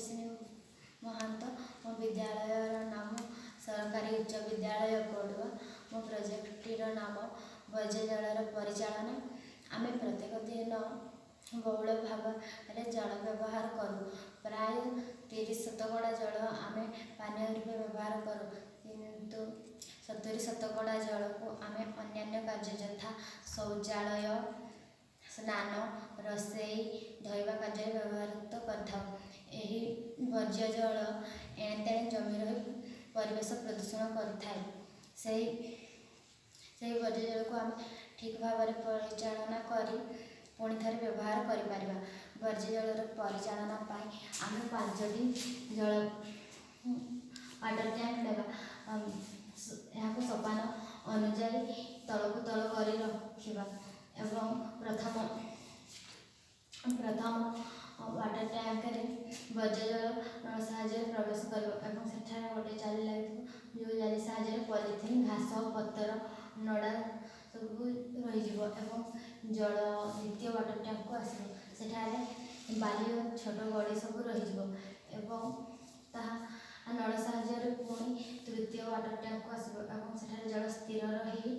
ମଧୁସ୍ମିନୀ ମହାନ୍ତ। ମୋ ବିଦ୍ୟାଳୟର ନାମ ସରକାରୀ ଉଚ୍ଚ ବିଦ୍ୟାଳୟ କୋଡ଼ୁଆ। ମୋ ପ୍ରୋଜେକ୍ଟଟିର ନାମ ବର୍ଜ୍ୟ ଜଳର ପରିଚାଳନା। ଆମେ ପ୍ରତ୍ୟେକ ଦିନ ବହୁଳ ଭାବରେ ଜଳ ବ୍ୟବହାର କରୁ। ପ୍ରାୟ 30% ଜଳ ଆମେ ପାନୀୟ ରୂପେ ବ୍ୟବହାର କରୁ, କିନ୍ତୁ 70% ଜଳକୁ ଆମେ ଅନ୍ୟାନ୍ୟ କାର୍ଯ୍ୟ ଯଥା ଶୌଚାଳୟ, ସ୍ନାନ, ରୋଷେଇ, ଧୋଇବା କାର୍ଯ୍ୟରେ ବ୍ୟବହୃତ କରିଥାଉ। ଏହି ବର୍ଜ୍ୟ ଜଳ ଏଣେତେଣେ ଜମି ରହି ପରିବେଶ ପ୍ରଦୂଷଣ କରିଥାଏ। ସେହି ବର୍ଜ୍ୟ ଜଳକୁ ଆମେ ଠିକ୍ ଭାବରେ ପରିଚାଳନା କରି ପୁଣି ଥରେ ବ୍ୟବହାର କରିପାରିବା। ବର୍ଜ୍ୟ ଜଳର ପରିଚାଳନା ପାଇଁ ଆମେ 5ଟି ଜଳ ୱାଟର ଟ୍ୟାଙ୍କ ନେବା। ଏହାକୁ ସୋପାନ ଅନୁଯାୟୀ ତଳକୁ ତଳ କରି ରଖିବା ଏବଂ ପ୍ରଥମ ୱାଟର ଟ୍ୟାଙ୍କରେ ବର୍ଜ୍ୟ ଜଳ ନଳ ସାହାଯ୍ୟରେ ପ୍ରବେଶ କରିବ ଏବଂ ସେଠାରେ ଗୋଟିଏ ଜାଲି ଲାଗିଥିବ, ଯେଉଁ ଜାଲି ସାହାଯ୍ୟରେ ପଲିଥିନ୍, ଘାସ, ପତ୍ର, ନଡ଼ା ସବୁ ରହିଯିବ ଏବଂ ଜଳ ଦ୍ୱିତୀୟ ୱାଟର ଟ୍ୟାଙ୍କକୁ ଆସିବ। ସେଠାରେ ବାଲି ଓ ଛୋଟ ଗଡ଼ି ସବୁ ରହିଯିବ ଏବଂ ତାହା ନଳ ସାହାଯ୍ୟରେ ପୁଣି ତୃତୀୟ ୱାଟର ଟ୍ୟାଙ୍କକୁ ଆସିବ ଏବଂ ସେଠାରେ ଜଳ ସ୍ଥିର ରହି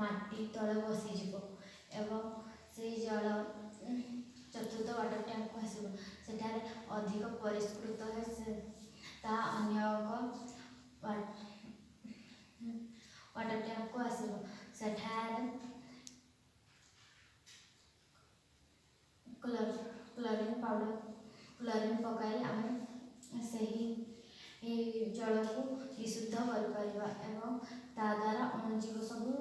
ମାଟି ତଳେ ବସିଯିବ ଏବଂ ସେହି ଜଳ ଚତୁର୍ଥ ୱାଟର ଟ୍ୟାଙ୍କକୁ ଆସିବ। ସେଠାରେ ଅଧିକ ପରିଷ୍କୃତ ହୋଇ ତାହା ଅନ୍ୟ ଏକ ୱାଟର ଟ୍ୟାଙ୍କକୁ ଆସିବ। ସେଠାରେ କ୍ଲୋରିନ୍ ପକାଇ ଆମେ ସେହି ଜଳକୁ ବିଶୁଦ୍ଧ କରିପାରିବା ଏବଂ ତା ଦ୍ୱାରା ଅଣୁଜୀବ ସବୁ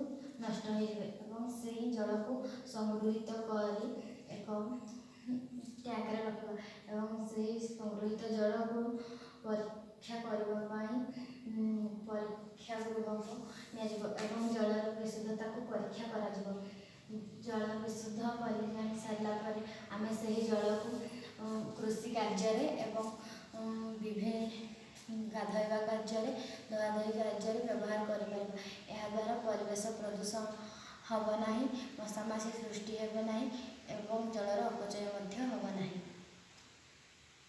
ନଷ୍ଟ ହୋଇଯିବେ ଏବଂ ସେହି ଜଳକୁ ସଂଗୃହୀତ କରି ଏକ ଟ୍ୟାଙ୍କରେ ରଖିବା ଏବଂ ସେହି ସଂଗୃହୀତ ଜଳକୁ ପରୀକ୍ଷା କରିବା ପାଇଁ ପରୀକ୍ଷା ଗୃହକୁ ନିଆଯିବ ଏବଂ ଜଳର ବିଶୁଦ୍ଧତାକୁ ପରୀକ୍ଷା କରାଯିବ। ଜଳ ବିଶୁଦ୍ଧ କରି ସାରିଲା ପରେ ଆମେ ସେହି ଜଳକୁ କୃଷି କାର୍ଯ୍ୟରେ ଏବଂ ଗାଧୋଇବା କାର୍ଯ୍ୟରେ, ଧୁଆଧୋଇ କାର୍ଯ୍ୟରେ ବ୍ୟବହାର କରିପାରିବା। ଏହାଦ୍ୱାରା ପରିବେଶ ପ୍ରଦୂଷଣ ହେବ ନାହିଁ, ମଶାମାଛି ସୃଷ୍ଟି ହେବ ନାହିଁ ଏବଂ ଜଳର ଅପଚୟ ମଧ୍ୟ ହେବ ନାହିଁ।